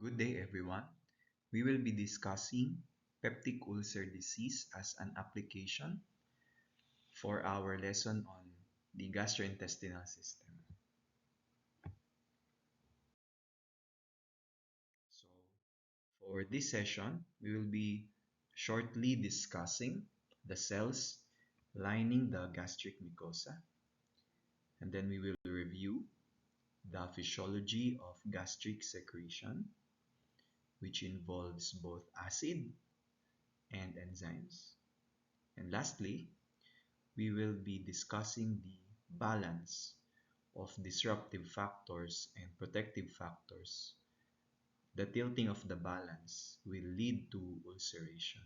Good day, everyone. We will be discussing peptic ulcer disease as an application for our lesson on the gastrointestinal system. So, for this session, we will be shortly discussing the cells lining the gastric mucosa, and then we will review the physiology of gastric secretion, which involves both acid and enzymes. And lastly, we will be discussing the balance of disruptive factors and protective factors. The tilting of the balance will lead to ulceration.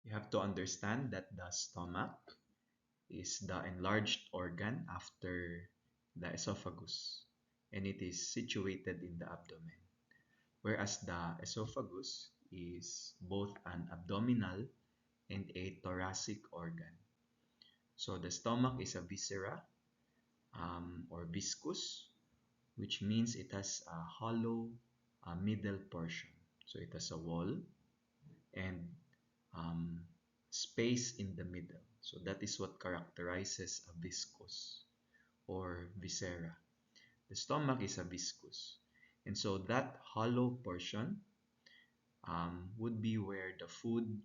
You have to understand that the stomach is the enlarged organ after the esophagus, and it is situated in the abdomen, whereas the esophagus is both an abdominal and a thoracic organ. So the stomach is a viscera or viscous, which means it has a hollow middle portion. So it has a wall and um, space in the middle. So that is what characterizes a viscous or viscera. The stomach is a viscous. And so that hollow portion would be where the food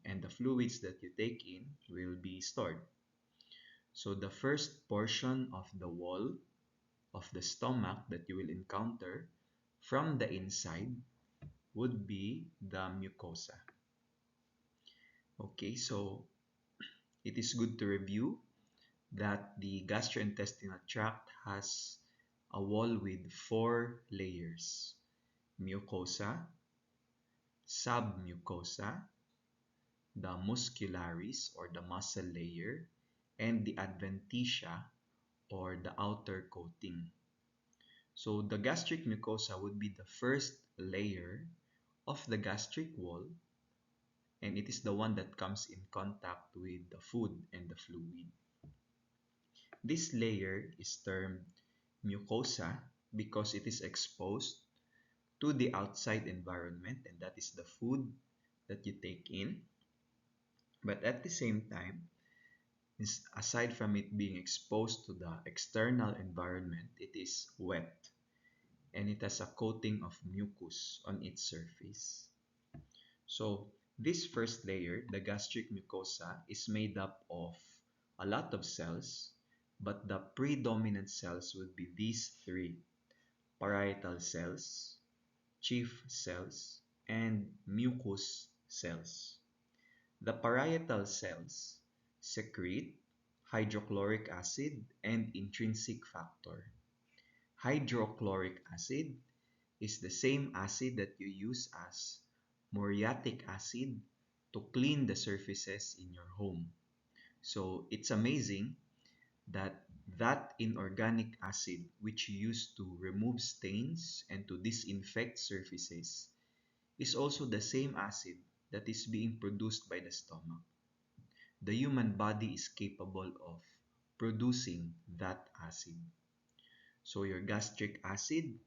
and the fluids that you take in will be stored. So the first portion of the wall of the stomach that you will encounter from the inside would be the mucosa. Okay, so it is good to review that the gastrointestinal tract has a wall with 4 layers: mucosa, submucosa, the muscularis or the muscle layer, and the adventitia or the outer coating. So the gastric mucosa would be the first layer of the gastric wall, and it is the one that comes in contact with the food and the fluid. This layer is termed mucosa because it is exposed to the outside environment, and that is the food that you take in. But at the same time, aside from it being exposed to the external environment, it is wet and it has a coating of mucus on its surface. So this first layer, the gastric mucosa, is made up of a lot of cells, but the predominant cells would be these 3: parietal cells, chief cells, and mucous cells. The parietal cells secrete hydrochloric acid and intrinsic factor. Hydrochloric acid is the same acid that you use as muriatic acid to clean the surfaces in your home. So it's amazing that inorganic acid, which you use to remove stains and to disinfect surfaces, is also the same acid that is being produced by the stomach. The human body is capable of producing that acid. So your gastric acid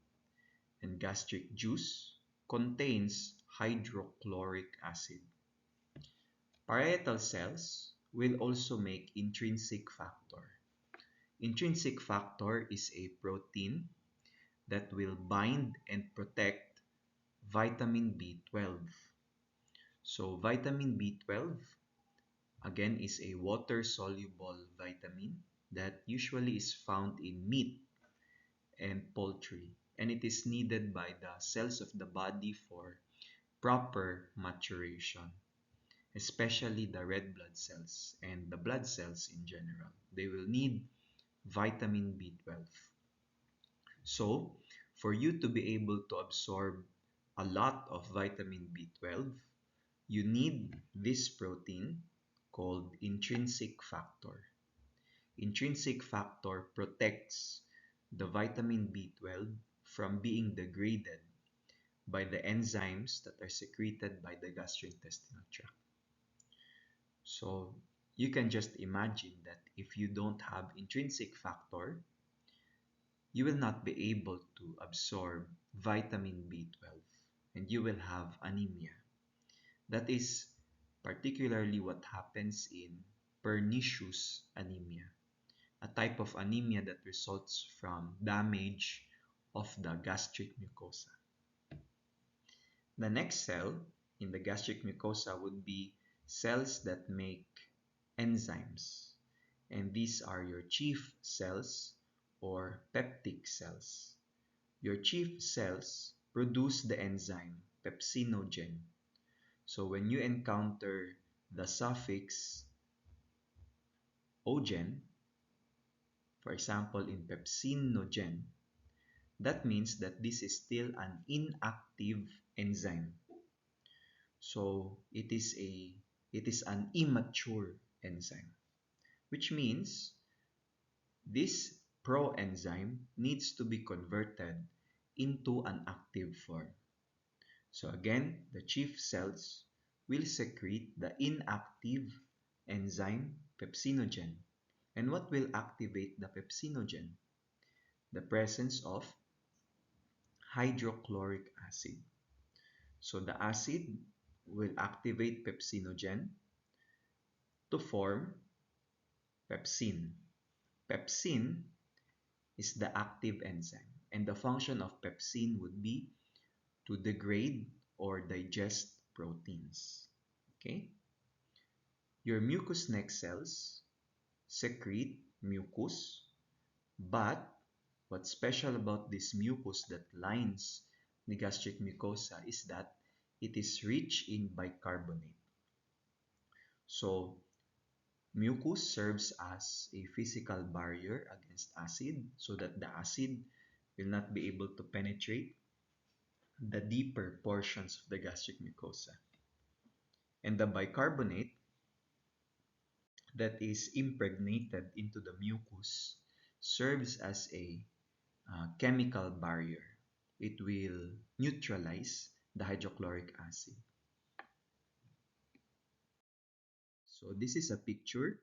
and gastric juice contains hydrochloric acid. Parietal cells will also make intrinsic factor. Intrinsic factor is a protein that will bind and protect vitamin B12. So vitamin B12 again is a water-soluble vitamin that usually is found in meat and poultry, and it is needed by the cells of the body for proper maturation, especially the red blood cells and the blood cells in general. They will need vitamin B12. So, for you to be able to absorb a lot of vitamin B12, you need this protein called intrinsic factor. Intrinsic factor protects the vitamin B12 from being degraded by the enzymes that are secreted by the gastrointestinal tract. So you can just imagine that if you don't have intrinsic factor, you will not be able to absorb vitamin B12 and you will have anemia. That is particularly what happens in pernicious anemia, a type of anemia that results from damage of the gastric mucosa. The next cell in the gastric mucosa would be cells that make enzymes. And these are your chief cells or peptic cells. Your chief cells produce the enzyme pepsinogen. So when you encounter the suffix ogen, for example in pepsinogen, that means that this is still an inactive enzyme. So it is an immature enzyme, which means this proenzyme needs to be converted into an active form. So again, the chief cells will secrete the inactive enzyme pepsinogen. And what will activate the pepsinogen? The presence of hydrochloric acid. So the acid will activate pepsinogen to form pepsin. Pepsin is the active enzyme, and the function of pepsin would be to degrade or digest proteins. Okay? Your mucous neck cells secrete mucus, but what's special about this mucus that lines the gastric mucosa is that it is rich in bicarbonate. So mucus serves as a physical barrier against acid so that the acid will not be able to penetrate the deeper portions of the gastric mucosa. And the bicarbonate that is impregnated into the mucus serves as a chemical barrier. It will neutralize the hydrochloric acid. So this is a picture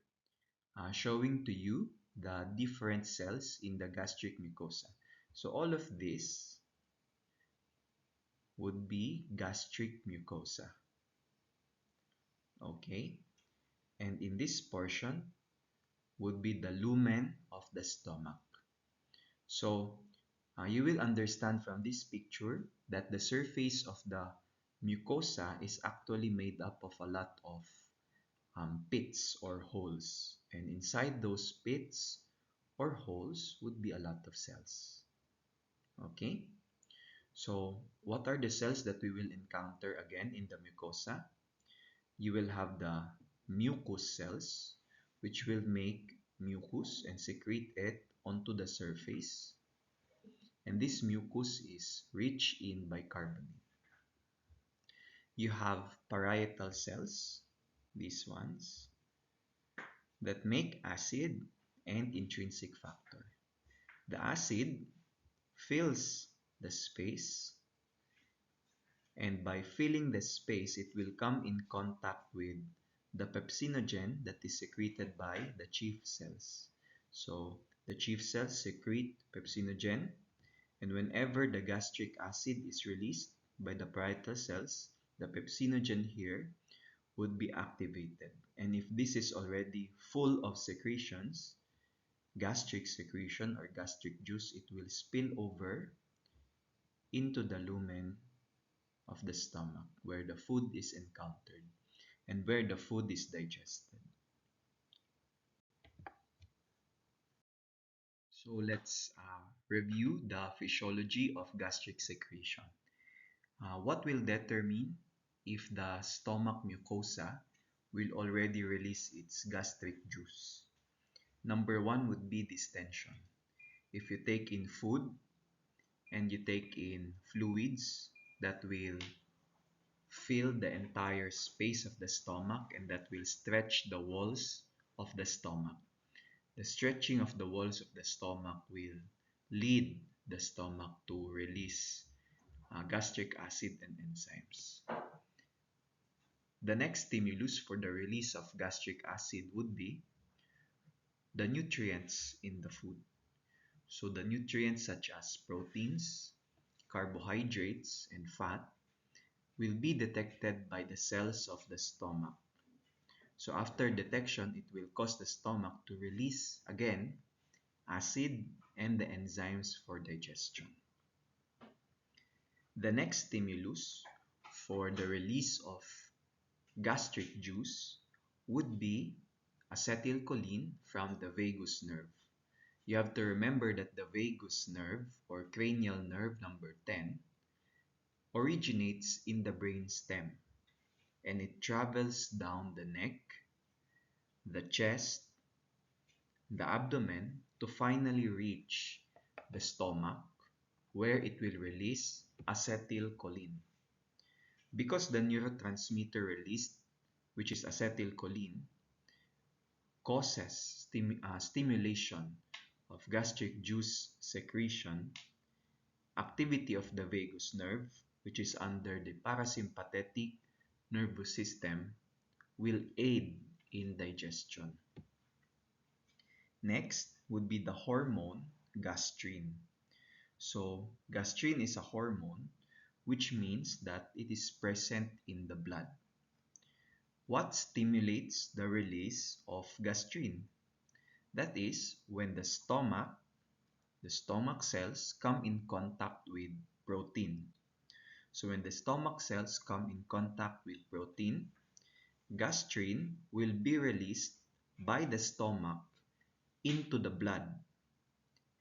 showing to you the different cells in the gastric mucosa. So all of this would be gastric mucosa. Okay, and in this portion would be the lumen of the stomach. So you will understand from this picture that the surface of the mucosa is actually made up of a lot of pits or holes, and inside those pits or holes would be a lot of cells. Okay, so what are the cells that we will encounter again in the mucosa? You will have the mucus cells, which will make mucus and secrete it onto the surface. And this mucus is rich in bicarbonate. You have parietal cells, these ones, that make acid and intrinsic factor. The acid fills the space, and by filling the space, it will come in contact with the pepsinogen that is secreted by the chief cells. So the chief cells secrete pepsinogen, and whenever the gastric acid is released by the parietal cells, the pepsinogen here would be activated. And if this is already full of secretions, gastric secretion or gastric juice, it will spill over into the lumen of the stomach where the food is encountered and where the food is digested. So let's review the physiology of gastric secretion. What will determine if the stomach mucosa will already release its gastric juice? Number one would be distension. If you take in food and you take in fluids that will fill the entire space of the stomach and that will stretch the walls of the stomach. The stretching of the walls of the stomach will lead the stomach to release gastric acid and enzymes. The next stimulus for the release of gastric acid would be the nutrients in the food. So the nutrients such as proteins, carbohydrates, and fat will be detected by the cells of the stomach. So after detection, it will cause the stomach to release again acid and the enzymes for digestion. The next stimulus for the release of gastric juice would be acetylcholine from the vagus nerve. You have to remember that the vagus nerve or cranial nerve number 10 originates in the brain stem and it travels down the neck, the chest, the abdomen to finally reach the stomach where it will release acetylcholine. Because the neurotransmitter released, which is acetylcholine, causes stimulation of gastric juice secretion, activity of the vagus nerve, which is under the parasympathetic nervous system, will aid in digestion. Next would be the hormone gastrin. So gastrin is a hormone, which means that it is present in the blood. What stimulates the release of gastrin? That is when the stomach cells come in contact with protein. So when the stomach cells come in contact with protein, gastrin will be released by the stomach into the blood.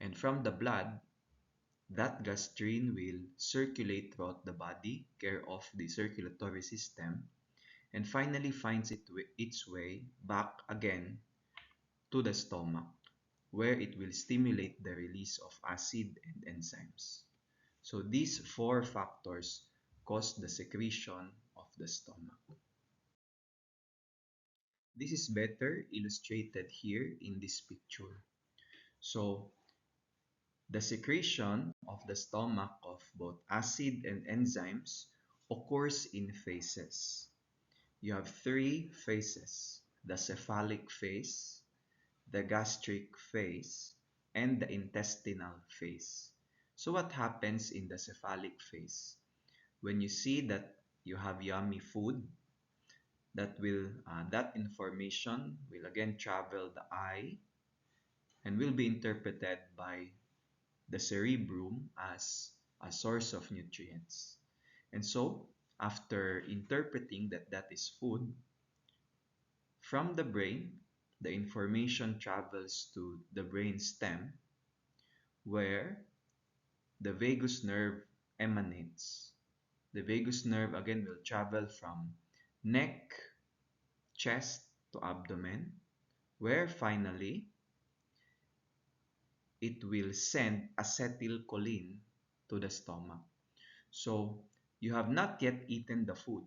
And from the blood, that gastrin will circulate throughout the body, care of the circulatory system, and finally finds its way back again to the stomach, where it will stimulate the release of acid and enzymes. So these four factors cause the secretion of the stomach. This is better illustrated here in this picture. So the secretion of the stomach of both acid and enzymes occurs in phases. You have three phases: the cephalic phase, the gastric phase, and the intestinal phase. So what happens in the cephalic phase? When you see that you have yummy food, that information will again travel the eye and will be interpreted by the cerebrum as a source of nutrients. And so, after interpreting that that is food, from the brain, the information travels to the brain stem where the vagus nerve emanates. The vagus nerve again will travel from neck, chest to abdomen, where finally it will send acetylcholine to the stomach. So you have not yet eaten the food.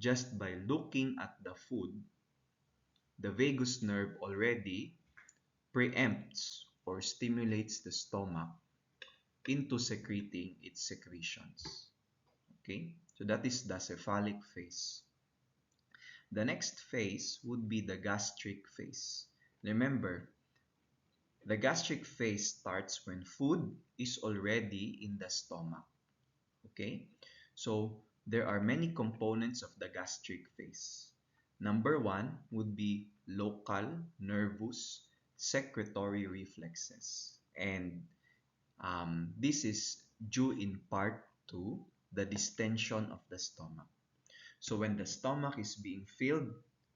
Just by looking at the food, the vagus nerve already preempts or stimulates the stomach into secreting its secretions. Okay, so that is the cephalic phase. The next phase would be the gastric phase. Remember, the gastric phase starts when food is already in the stomach. Okay, so there are many components of the gastric phase. Number one would be local nervous secretory reflexes, and this is due in part to the distension of the stomach. So when the stomach is being filled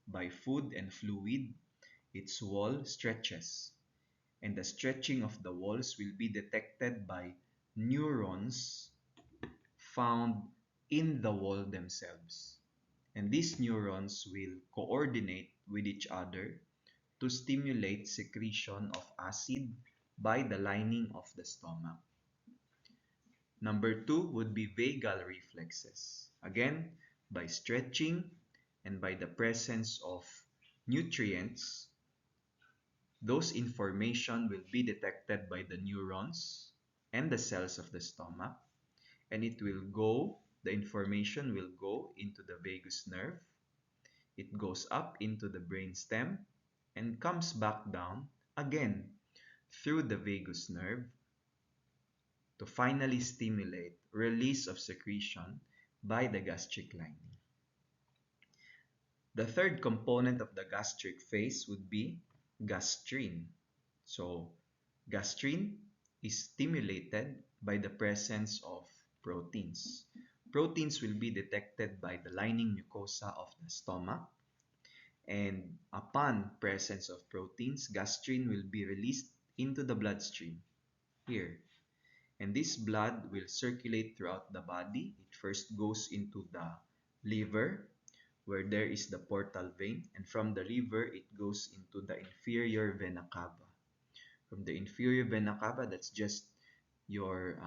by food and fluid, its wall stretches, and the stretching of the walls will be detected by neurons found in the wall themselves. And these neurons will coordinate with each other to stimulate secretion of acid by the lining of the stomach. Number two would be vagal reflexes. Again, by stretching and by the presence of nutrients, those information will be detected by the neurons and the cells of the stomach, and the information will go into the vagus nerve. It goes up into the brain stem and comes back down again through the vagus nerve to finally stimulate release of secretion by the gastric lining. The third component of the gastric phase would be gastrin. So, gastrin is stimulated by the presence of proteins. Proteins will be detected by the lining mucosa of the stomach, and upon presence of proteins, gastrin will be released into the bloodstream here. And this blood will circulate throughout the body. It first goes into the liver, where there is the portal vein, and from the liver it goes into the inferior vena cava. From the inferior vena cava, that's just your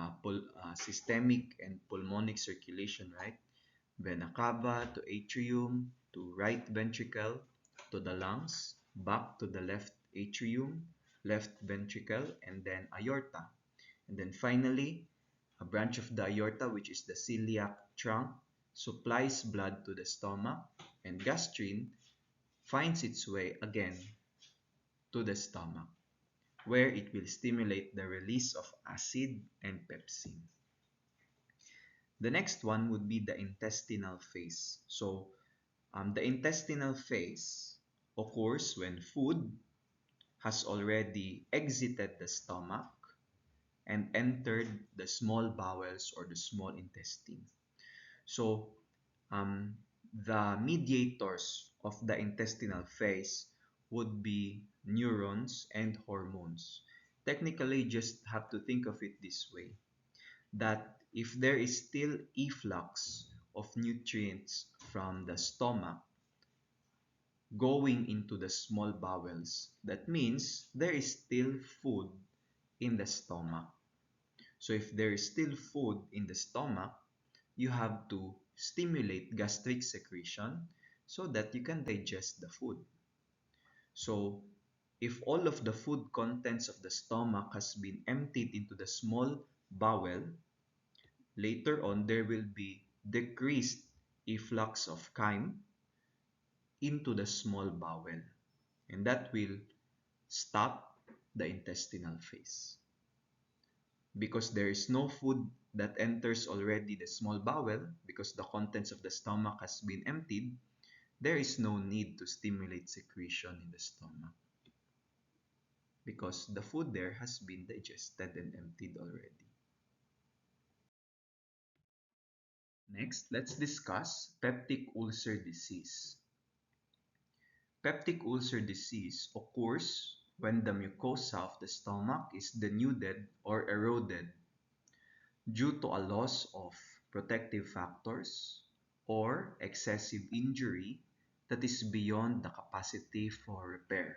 systemic and pulmonic circulation, right? Vena cava to atrium, to right ventricle, to the lungs, back to the left atrium, left ventricle, and then aorta. And then finally, a branch of the aorta, which is the celiac trunk, supplies blood to the stomach, and gastrin finds its way again to the stomach, where it will stimulate the release of acid and pepsin. The next one would be the intestinal phase. So, the intestinal phase occurs when food has already exited the stomach and entered the small bowels or the small intestine. So, um, the mediators of the intestinal phase would be neurons and hormones. Technically, just have to think of it this way, that if there is still efflux of nutrients from the stomach going into the small bowels, that means there is still food in the stomach. So if there is still food in the stomach, you have to stimulate gastric secretion so that you can digest the food. So if all of the food contents of the stomach has been emptied into the small bowel, later on there will be decreased efflux of chyme into the small bowel, and that will stop the intestinal phase. Because there is no food that enters already the small bowel, because the contents of the stomach has been emptied, there is no need to stimulate secretion in the stomach, because the food there has been digested and emptied already. Next, let's discuss peptic ulcer disease. Peptic ulcer disease occurs when the mucosa of the stomach is denuded or eroded due to a loss of protective factors or excessive injury that is beyond the capacity for repair.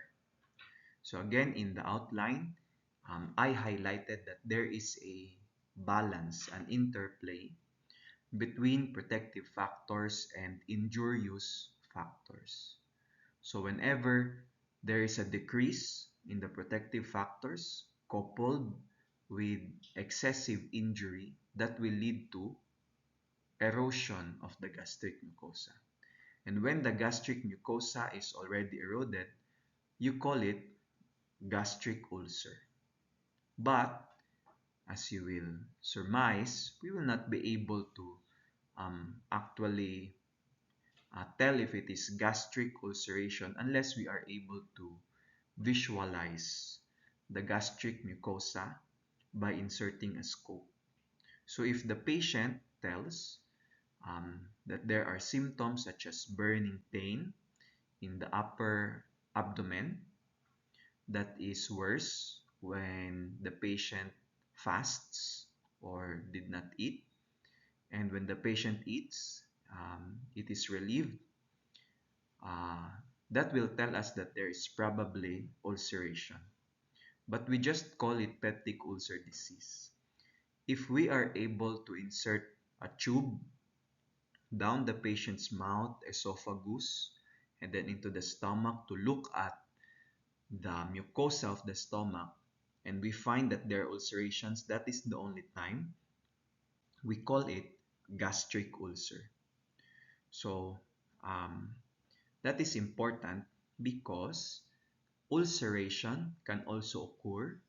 So again, in the outline, I highlighted that there is a balance, an interplay between protective factors and injurious factors. So whenever there is a decrease in the protective factors coupled with excessive injury, that will lead to erosion of the gastric mucosa. And when the gastric mucosa is already eroded, you call it gastric ulcer. But as you will surmise, we will not be able to actually tell if it is gastric ulceration unless we are able to visualize the gastric mucosa by inserting a scope. So if the patient tells that there are symptoms such as burning pain in the upper abdomen, that is worse when the patient fasts or did not eat, and when the patient eats, it is relieved. That will tell us that there is probably ulceration. But we just call it peptic ulcer disease. If we are able to insert a tube down the patient's mouth, esophagus, and then into the stomach to look at the mucosa of the stomach, and we find that there are ulcerations, that is the only time we call it gastric ulcer. So that is important because ulceration can also occur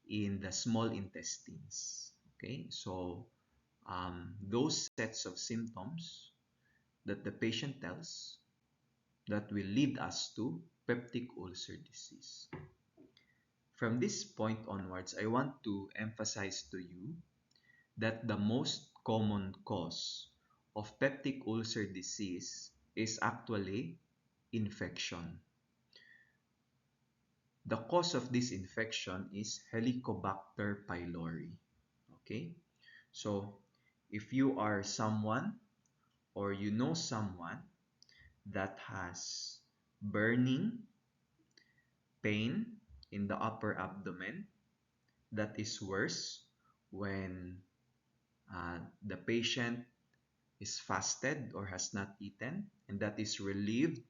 in the small intestines. Okay, so those sets of symptoms that the patient tells that will lead us to peptic ulcer disease. From this point onwards, I want to emphasize to you that the most common cause of peptic ulcer disease is actually infection. The cause of this infection is Helicobacter pylori. Okay, so if you are someone or you know someone that has burning pain in the upper abdomen, that is worse when the patient is fasted or has not eaten, and that is relieved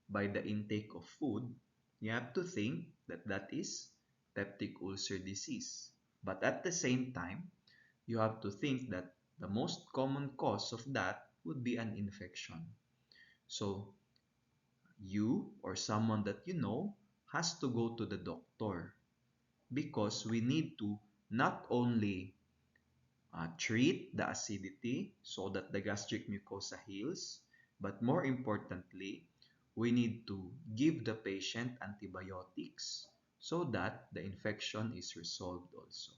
by the intake of food, you have to think that that is peptic ulcer disease. But at the same time, you have to think that the most common cause of that would be an infection. So you or someone that you know has to go to the doctor, because we need to not only treat the acidity so that the gastric mucosa heals, but more importantly, we need to give the patient antibiotics so that the infection is resolved also.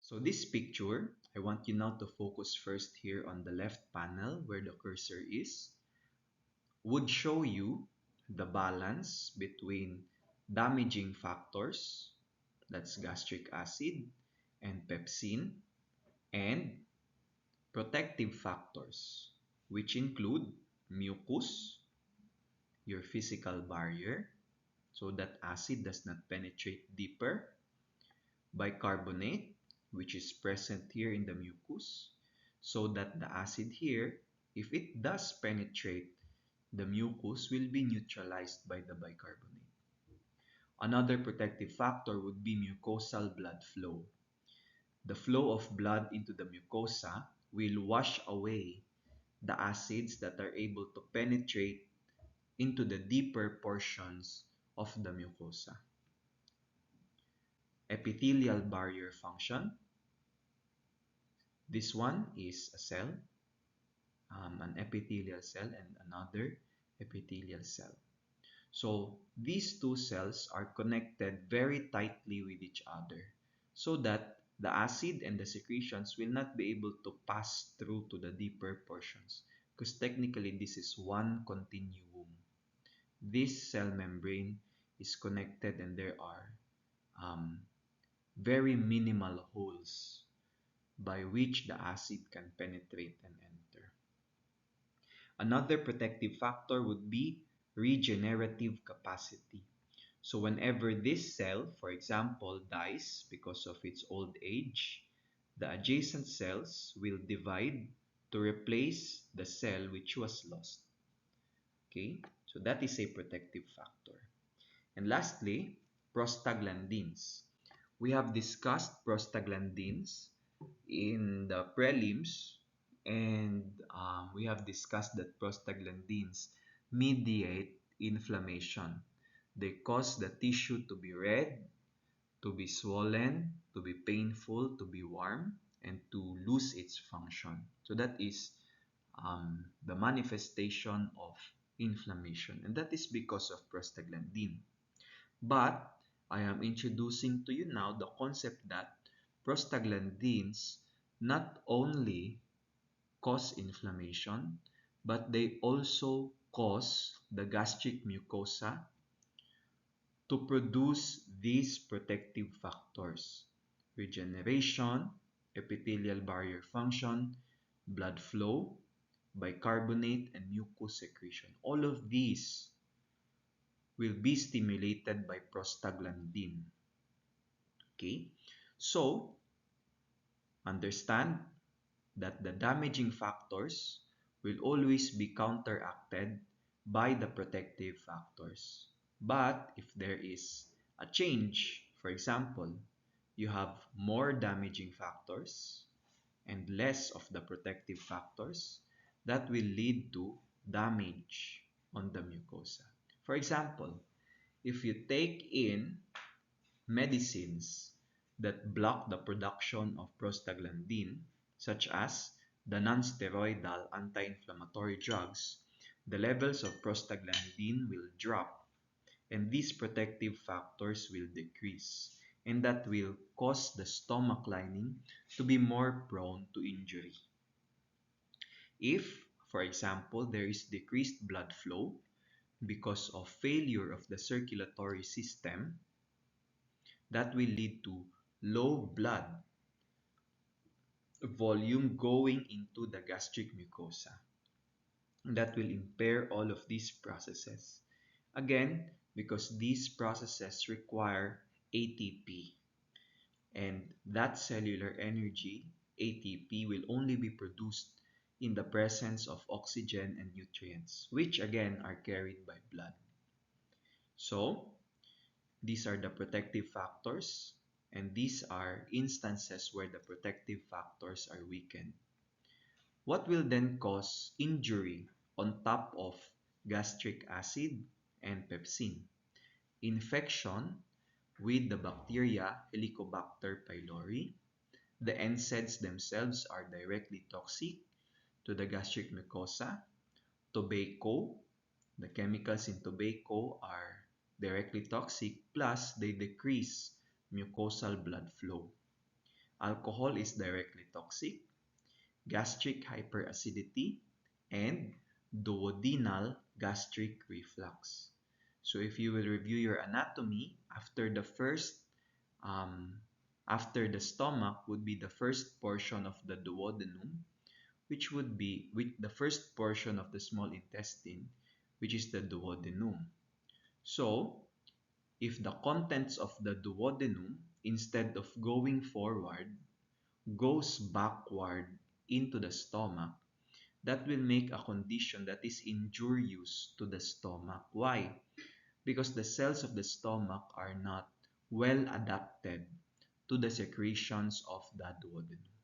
So this picture, I want you now to focus first here on the left panel where the cursor is, would show you the balance between damaging factors, that's gastric acid and pepsin, and protective factors, which include mucus, your physical barrier, so that acid does not penetrate deeper, bicarbonate, which is present here in the mucus, so that the acid here, if it does penetrate the mucus, will be neutralized by the bicarbonate. Another protective factor would be mucosal blood flow. The flow of blood into the mucosa will wash away the acids that are able to penetrate into the deeper portions of the mucosa. Epithelial barrier function. This one is a cell, an epithelial cell and another epithelial cell. So these two cells are connected very tightly with each other so that the acid and the secretions will not be able to pass through to the deeper portions, because technically this is one continuum. This cell membrane is connected and there are very minimal holes by which the acid can penetrate and enter. Another protective factor would be regenerative capacity. So whenever this cell, for example, dies because of its old age, the adjacent cells will divide to replace the cell which was lost. Okay, so that is a protective factor. And lastly, prostaglandins. We have discussed prostaglandins in the prelims, and we have discussed that prostaglandins mediate inflammation. They cause the tissue to be red, to be swollen, to be painful, to be warm, and to lose its function. So that is the manifestation of inflammation, and that is because of prostaglandin. But I am introducing to you now the concept that prostaglandins not only cause inflammation, but they also cause the gastric mucosa to produce these protective factors: regeneration, epithelial barrier function, blood flow, bicarbonate, and mucus secretion. All of these will be stimulated by prostaglandin. Okay, so understand that the damaging factors will always be counteracted by the protective factors. But if there is a change, for example, you have more damaging factors and less of the protective factors, that will lead to damage on the mucosa. For example, if you take in medicines that block the production of prostaglandin, such as the non-steroidal anti-inflammatory drugs, the levels of prostaglandin will drop and these protective factors will decrease, and that will cause the stomach lining to be more prone to injury. If, for example, there is decreased blood flow because of failure of the circulatory system, that will lead to low blood volume going into the gastric mucosa. That will impair all of these processes. Again, because these processes require ATP, and that cellular energy, ATP, will only be produced in the presence of oxygen and nutrients, which again are carried by blood. So, these are the protective factors, and these are instances where the protective factors are weakened. What will then cause injury on top of gastric acid and pepsin? Infection with the bacteria Helicobacter pylori. The NSAIDs themselves are directly toxic to the gastric mucosa. Tobacco, the chemicals in tobacco are directly toxic, plus they decrease mucosal blood flow. Alcohol is directly toxic. Gastric hyperacidity, and duodenal gastric reflux. So if you will review your anatomy, after the stomach would be the first portion of the duodenum, which would be with the first portion of the small intestine, which is the duodenum. So if the contents of the duodenum, instead of going forward, goes backward into the stomach, that will make a condition that is injurious to the stomach. Why? Because the cells of the stomach are not well adapted to the secretions of the duodenum.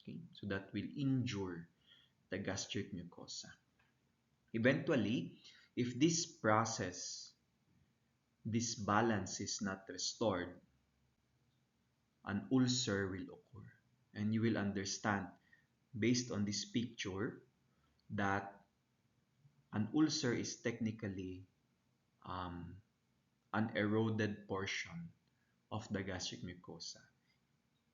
Okay? So that will injure the gastric mucosa. Eventually, if this process, this balance is not restored, an ulcer will occur. And you will understand based on this picture that an ulcer is technically an eroded portion of the gastric mucosa.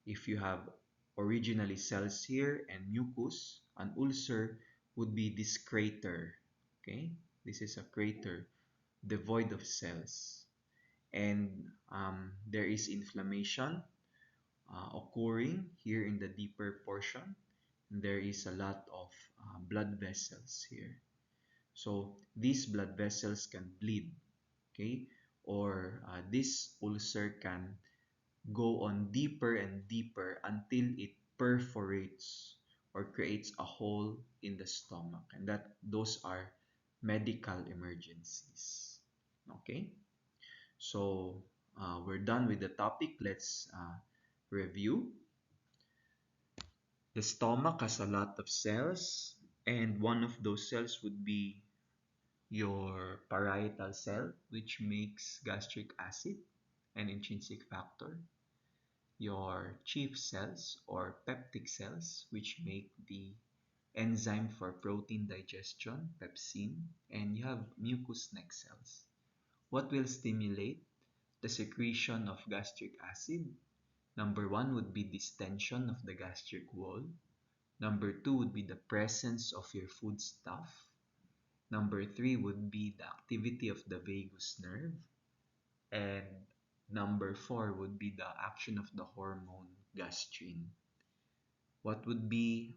If you have originally cells here and mucus, an ulcer would be this crater. Okay, this is a crater devoid of cells, and there is inflammation occurring here in the deeper portion. There is a lot of blood vessels here. So these blood vessels can bleed, okay? Or this ulcer can go on deeper and deeper until it perforates or creates a hole in the stomach. And those are medical emergencies, okay? So we're done with the topic. Let's review. The stomach has a lot of cells, and one of those cells would be your parietal cell, which makes gastric acid, an intrinsic factor. Your chief cells or peptic cells, which make the enzyme for protein digestion, pepsin, and you have mucous neck cells. What will stimulate the secretion of gastric acid? Number one would be distension of the gastric wall. Number two would be the presence of your food stuff. Number three would be the activity of the vagus nerve. And number four would be the action of the hormone gastrin. What would be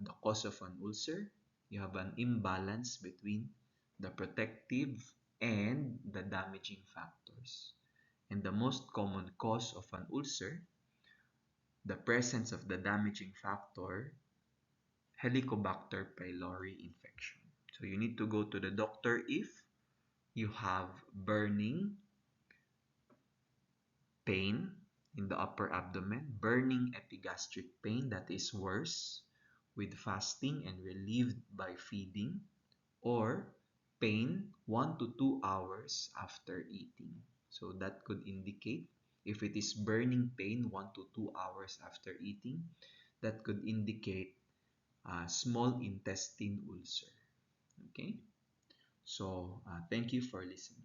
the cause of an ulcer? You have an imbalance between the protective and the damaging factors. And the most common cause of an ulcer, the presence of the damaging factor, Helicobacter pylori infection. So you need to go to the doctor if you have burning pain in the upper abdomen, burning epigastric pain that is worse with fasting and relieved by feeding, or pain 1 to 2 hours after eating. So that could indicate if it is burning pain 1 to 2 hours after eating, that could indicate small intestine ulcer. Okay, so thank you for listening.